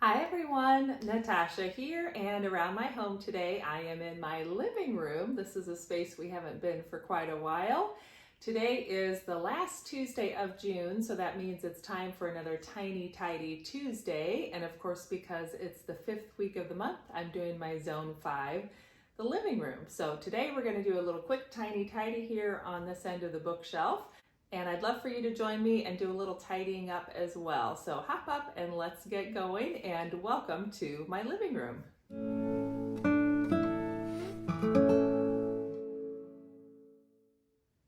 Hi everyone, Natasha here, and around my home today I am in my living room. This is a space we haven't been for quite a while. Today is the last Tuesday of June, so that means it's time for another Tiny Tidy Tuesday. And of course, because it's the 5th week of the month, I'm doing my Zone 5, the living room. So today we're going to do a little quick Tiny Tidy here on this end of the bookshelf. And I'd love for you to join me and do a little tidying up as well. So hop up and let's get going, and welcome to my living room.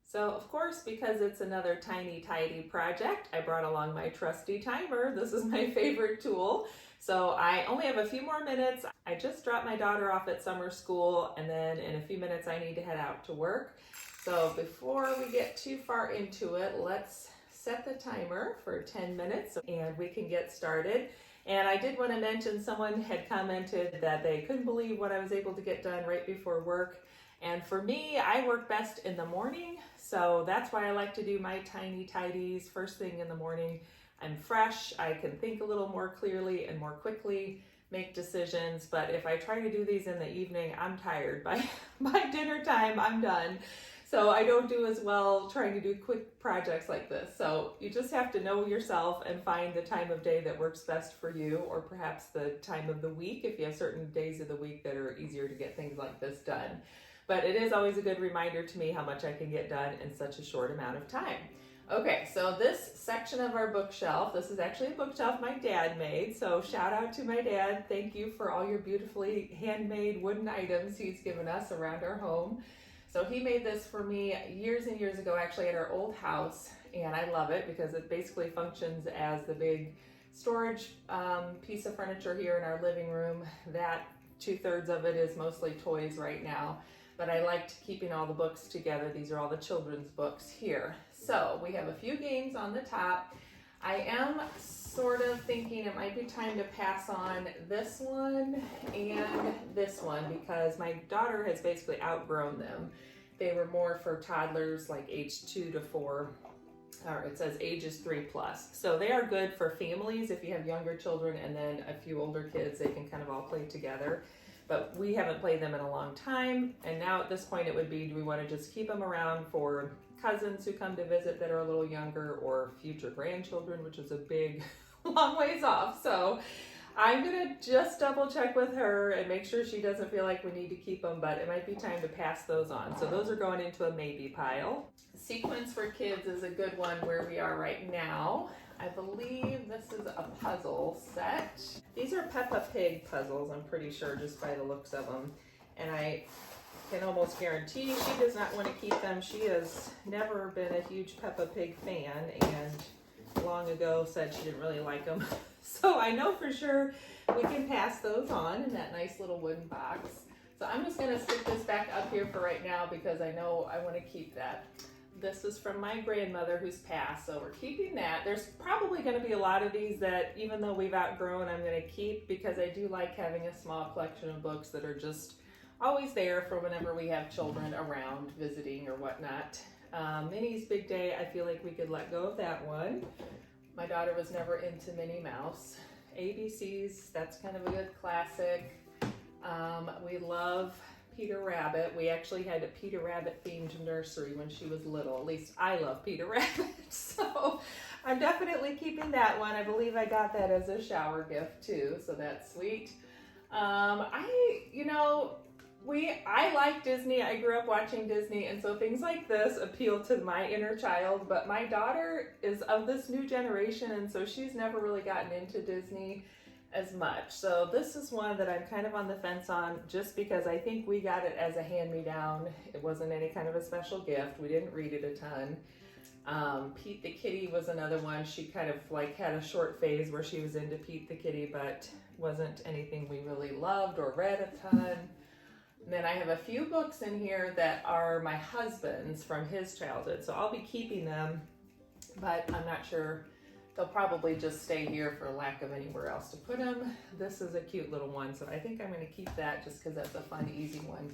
So of course, because it's another tiny tidy project, I brought along my trusty timer. This is my favorite tool. So I only have a few more minutes. I just dropped my daughter off at summer school, and then in a few minutes I need to head out to work. So before we get too far into it, let's set the timer for 10 minutes and we can get started. And I did want to mention someone had commented that they couldn't believe what I was able to get done right before work. And for me, I work best in the morning, so that's why I like to do my tiny tidies first thing in the morning. I'm fresh, I can think a little more clearly and more quickly, make decisions, but if I try to do these in the evening, I'm tired. By dinner time, I'm done. So I don't do as well trying to do quick projects like this. So you just have to know yourself and find the time of day that works best for you, or perhaps the time of the week if you have certain days of the week that are easier to get things like this done. But it is always a good reminder to me how much I can get done in such a short amount of time. Okay, so this section of our bookshelf, this is actually a bookshelf my dad made, so shout out to my dad. Thank you for all your beautifully handmade wooden items he's given us around our home. So he made this for me years and years ago, actually at our old house, and I love it because it basically functions as the big storage piece of furniture here in our living room. That 2/3 of it is mostly toys right now, but I liked keeping all the books together. These are all the children's books here. So we have a few games on the top. I am sort of thinking it might be time to pass on this one and this one because my daughter has basically outgrown them. They were more for toddlers like age 2 to 4, or it says ages 3+. So they are good for families if you have younger children and then a few older kids, they can kind of all play together. But we haven't played them in a long time, and now at this point it would be, do we want to just keep them around for cousins who come to visit that are a little younger, or future grandchildren, which is a big long ways off. So I'm gonna just double check with her and make sure she doesn't feel like we need to keep them, but it might be time to pass those on. So those are going into a maybe pile. Sequence for Kids is a good one where we are right now. I believe this is a puzzle set. These are Peppa Pig puzzles, I'm pretty sure, just by the looks of them. And I can almost guarantee she does not want to keep them. She has never been a huge Peppa Pig fan, and long ago said she didn't really like them. So I know for sure we can pass those on in that nice little wooden box. So I'm just gonna stick this back up here for right now because I know I want to keep that. This is from my grandmother who's passed, so we're keeping that. There's probably going to be a lot of these that, even though we've outgrown, I'm going to keep because I do like having a small collection of books that are just always there for whenever we have children around visiting or whatnot. Minnie's Big Day, I feel like we could let go of that one. My daughter was never into Minnie Mouse. ABCs, that's kind of a good classic. We love Peter Rabbit. We actually had a Peter Rabbit themed nursery when she was little. At least I love Peter Rabbit. So I'm definitely keeping that one. I believe I got that as a shower gift too, so that's sweet. I like Disney. I grew up watching Disney, and so things like this appeal to my inner child, but my daughter is of this new generation, and so she's never really gotten into Disney as much. So this is one that I'm kind of on the fence on, just because I think we got it as a hand-me-down. It wasn't any kind of a special gift. We didn't read it a ton. Pete the Kitty was another one. She kind of like had a short phase where she was into Pete the Kitty, but wasn't anything we really loved or read a ton. And then I have a few books in here that are my husband's from his childhood, so I'll be keeping them, but I'm not sure. They'll probably just stay here for lack of anywhere else to put them. This is a cute little one, so I think I'm going to keep that just because that's a fun, easy one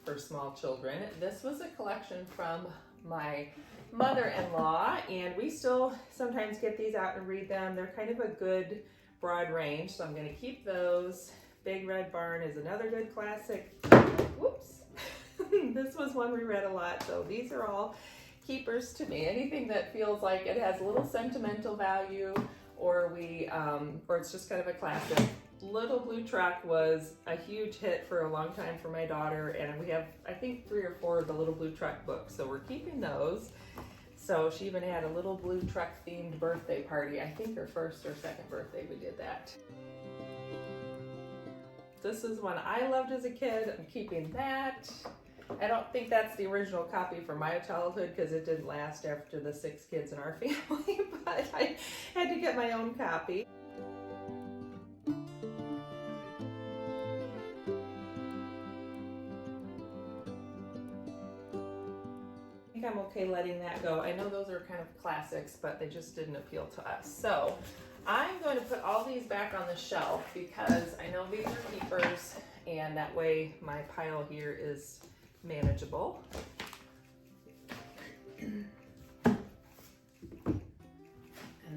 for small children. This was a collection from my mother-in-law, and we still sometimes get these out and read them. They're kind of a good broad range, so I'm going to keep those. Big Red Barn is another good classic. Whoops. This was one we read a lot, so these are all keepers to me. Anything that feels like it has a little sentimental value, or it's just kind of a classic. Little Blue Truck was a huge hit for a long time for my daughter, and we have, I think, 3 or 4 of the Little Blue Truck books, so we're keeping those. So she even had a Little Blue Truck themed birthday party. I think her first or second birthday we did that. This is one I loved as a kid. I'm keeping that. I don't think that's the original copy from my childhood because it didn't last after the 6 kids in our family, but I had to get my own copy. I think I'm okay letting that go. I know those are kind of classics, but they just didn't appeal to us. So I'm going to put all these back on the shelf because I know these are keepers, and that way my pile here is manageable. And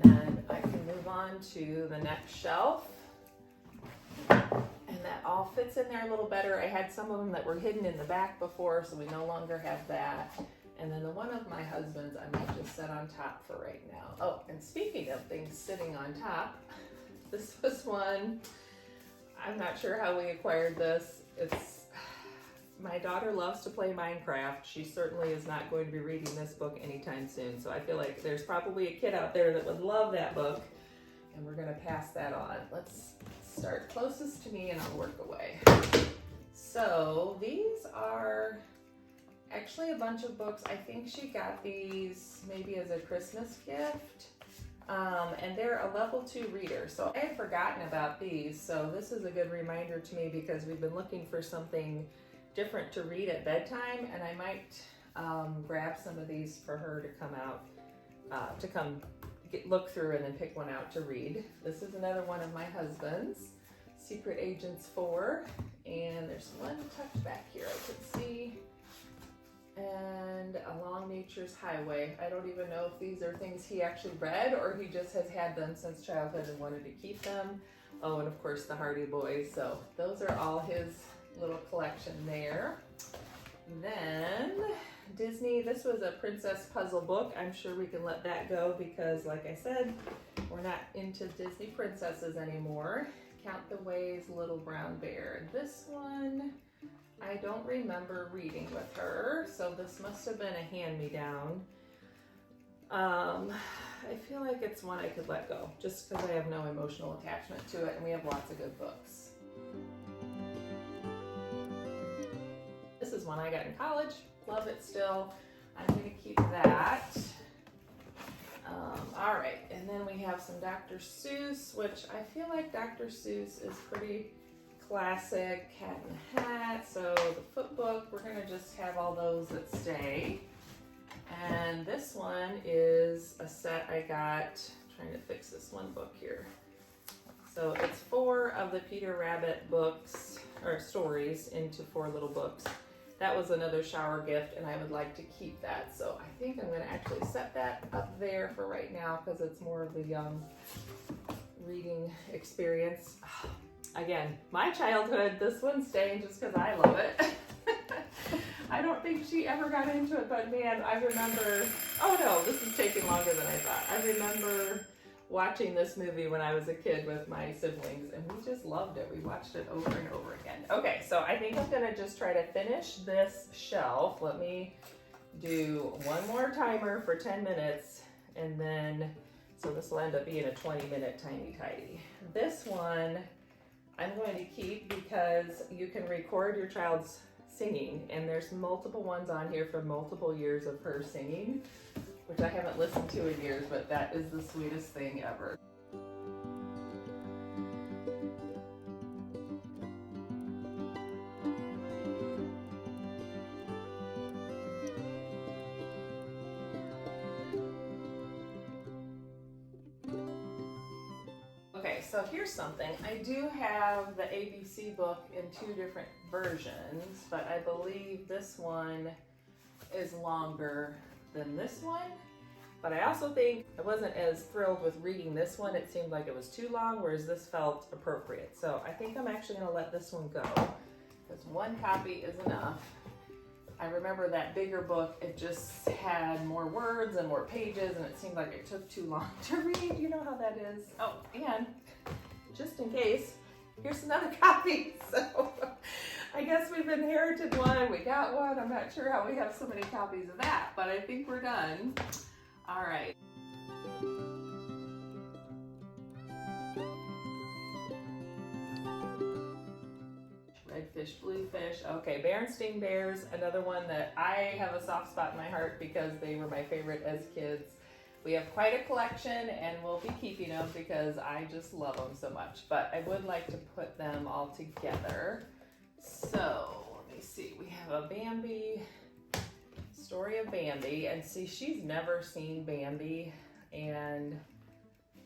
then I can move on to the next shelf. And that all fits in there a little better. I had some of them that were hidden in the back before, so we no longer have that. And then the one of my husband's I might just set on top for right now. Oh, and speaking of things sitting on top, this was one, I'm not sure how we acquired this. My daughter loves to play Minecraft. She certainly is not going to be reading this book anytime soon. So I feel like there's probably a kid out there that would love that book, and we're gonna pass that on. Let's start closest to me and I'll work away. So these are actually a bunch of books. I think she got these maybe as a Christmas gift. And they're a level 2 reader. So I had forgotten about these. So this is a good reminder to me because we've been looking for something different to read at bedtime. And I might grab some of these for her to come out, look through and then pick one out to read. This is another one of my husband's, Secret Agents 4. And there's one tucked back here I can see. And Along Nature's Highway. I don't even know if these are things he actually read or he just has had them since childhood and wanted to keep them. Oh, and of course the Hardy Boys. So those are all his little collection there. Then Disney, this was a princess puzzle book. I'm sure we can let that go because, like I said, we're not into Disney princesses anymore. Count the Ways, Little Brown Bear. This one I don't remember reading with her, so this must have been a hand-me-down. I feel like it's one I could let go, just because I have no emotional attachment to it, and we have lots of good books. This is one I got in college, love it still. I'm going to keep that. All right, and then we have some Dr. Seuss, which I feel like Dr. Seuss is pretty classic. Cat in the Hat, so the foot book, we're gonna just have all those that stay. And this one is a set I got, trying to fix this one book here. So it's 4 of the Peter Rabbit books, or stories, into 4 little books. That was another shower gift, and I would like to keep that. So I think I'm gonna actually set that up there for right now because it's more of the young reading experience. Again, my childhood, this one's staying just because I love it. I don't think she ever got into it, but man, I remember, oh no, this is taking longer than I thought. I remember watching this movie when I was a kid with my siblings, and we just loved it. We watched it over and over again. Okay, so I think I'm gonna just try to finish this shelf. Let me do one more timer for 10 minutes, and then, so this will end up being a 20-minute tiny tidy. This one I'm going to keep because you can record your child's singing, and there's multiple ones on here from multiple years of her singing, which I haven't listened to in years, but that is the sweetest thing ever. Okay, so here's something. I do have the ABC book in 2 different versions, but I believe this one is longer than this one. But I also think I wasn't as thrilled with reading this one. It seemed like it was too long, whereas this felt appropriate. So I think I'm actually gonna let this one go, because one copy is enough. I remember that bigger book, it just had more words and more pages, and it seemed like it took too long to read. You know how that is. Oh, and just in case, here's another copy. So I guess we've inherited one, we got one. I'm not sure how we have so many copies of that, but I think we're done. All right. Redfish, bluefish. Okay, Berenstain Bears, another one that I have a soft spot in my heart because they were my favorite as kids. We have quite a collection and we'll be keeping them because I just love them so much. But I would like to put them all together. So let me see, we have a Bambi, Story of Bambi, and see, she's never seen Bambi, and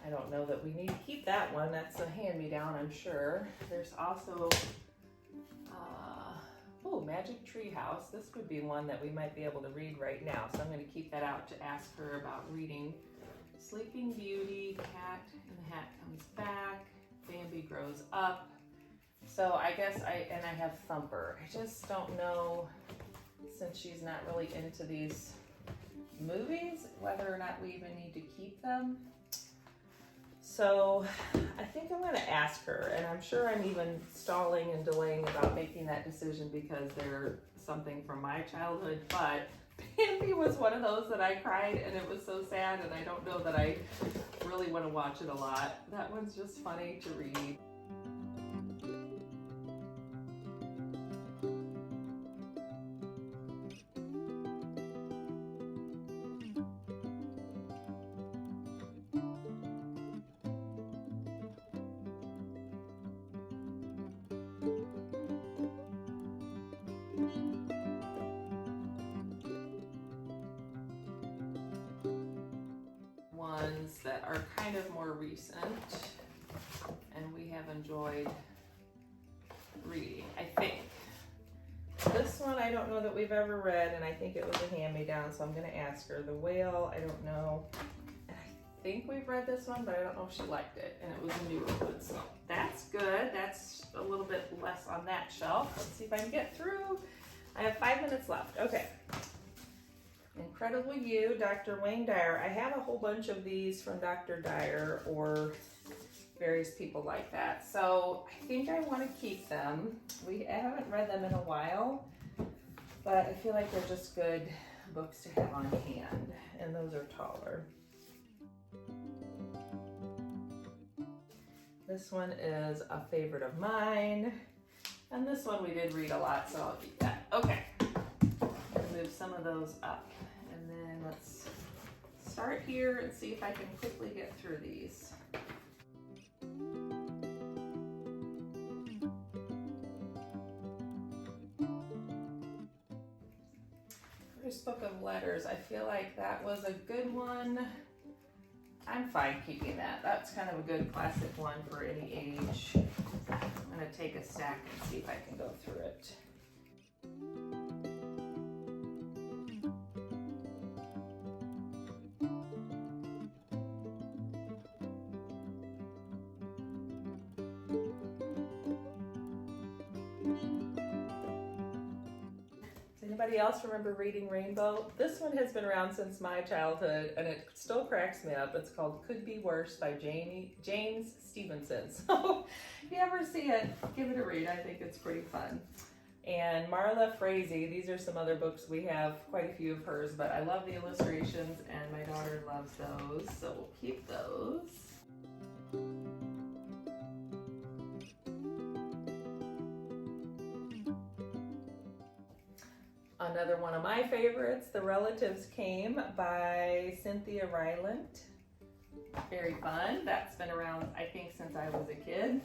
I don't know that we need to keep that one. That's a hand-me-down, I'm sure. There's also, oh, Magic Tree House. This would be one that we might be able to read right now, so I'm going to keep that out to ask her about reading. Sleeping Beauty, Cat in the Hat Comes Back, Bambi Grows Up. So I guess I have Thumper. I just don't know, since she's not really into these movies, whether or not we even need to keep them. So I think I'm going to ask her, and I'm sure I'm even stalling and delaying about making that decision because they're something from my childhood, but Bambi was one of those that I cried and it was so sad, and I don't know that I really want to watch it a lot. That one's just funny to read. Ones that are kind of more recent and we have enjoyed reading, I think. This one I don't know that we've ever read, and I think it was a hand-me-down, so I'm going to ask her. The Whale, I don't know. And I think we've read this one, but I don't know if she liked it, and it was a newer one, so that's good. That's a little bit less on that shelf. Let's see if I can get through. I have 5 minutes left. Okay. Incredible You, Dr. Wayne Dyer. I have a whole bunch of these from Dr. Dyer or various people like that. So I think I want to keep them. I haven't read them in a while, but I feel like they're just good books to have on hand. And those are taller. This one is a favorite of mine. And this one we did read a lot, so I'll keep that. Okay. Move some of those up, and then let's start here and see if I can quickly get through these. First Book of Letters, I feel like that was a good one. I'm fine keeping that. That's kind of a good classic one for any age. I'm going to take a stack and see if I can go through it. Anybody else remember reading Rainbow? This one has been around since my childhood and it still cracks me up. It's called Could Be Worse by James Stevenson. So if you ever see it, give it a read. I think it's pretty fun. And Marla Frazee, these are some other books. We have quite a few of hers, but I love the illustrations and my daughter loves those, so we'll keep those. Another one of my favorites, The Relatives Came by Cynthia Rylant. Very fun. That's been around, I think, since I was a kid.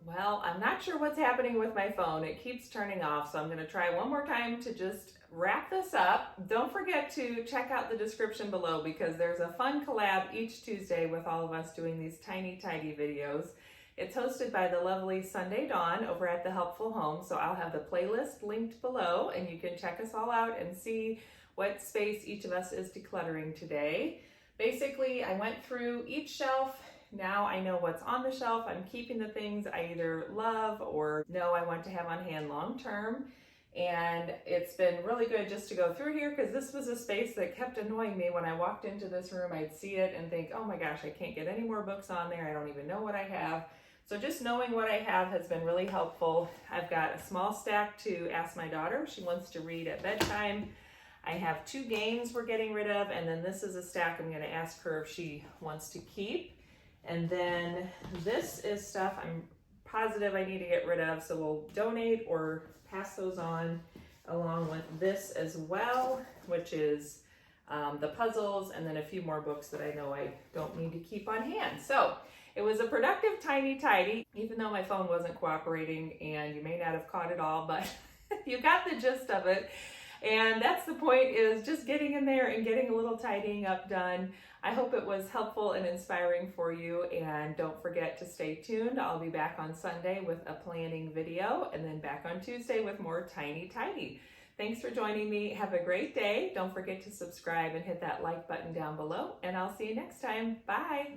Well, I'm not sure what's happening with my phone. It keeps turning off, so I'm going to try one more time to just wrap this up, don't forget to check out the description below because there's a fun collab each Tuesday with all of us doing these tiny, tidy videos. It's hosted by the lovely Sunday Dawn over at The Helpful Home, so I'll have the playlist linked below and you can check us all out and see what space each of us is decluttering today. Basically, I went through each shelf. Now I know what's on the shelf. I'm keeping the things I either love or know I want to have on hand long term. And it's been really good just to go through here because this was a space that kept annoying me. When I walked into this room, I'd see it and think, oh my gosh, I can't get any more books on there. I don't even know what I have. So just knowing what I have has been really helpful. I've got a small stack to ask my daughter. She wants to read at bedtime. I have 2 games we're getting rid of, and then this is a stack I'm going to ask her if she wants to keep. And then this is stuff I'm positive I need to get rid of, so we'll donate or pass those on along with this as well, which is the puzzles and then a few more books that I know I don't need to keep on hand. So it was a productive tiny tidy, even though my phone wasn't cooperating and you may not have caught it all, but you got the gist of it. And that's the point, is just getting in there and getting a little tidying up done. I hope it was helpful and inspiring for you, and don't forget to stay tuned. I'll be back on Sunday with a planning video and then back on Tuesday with more tiny tidy. Thanks for joining me. Have a great day. Don't forget to subscribe and hit that like button down below, and I'll see you next time. Bye.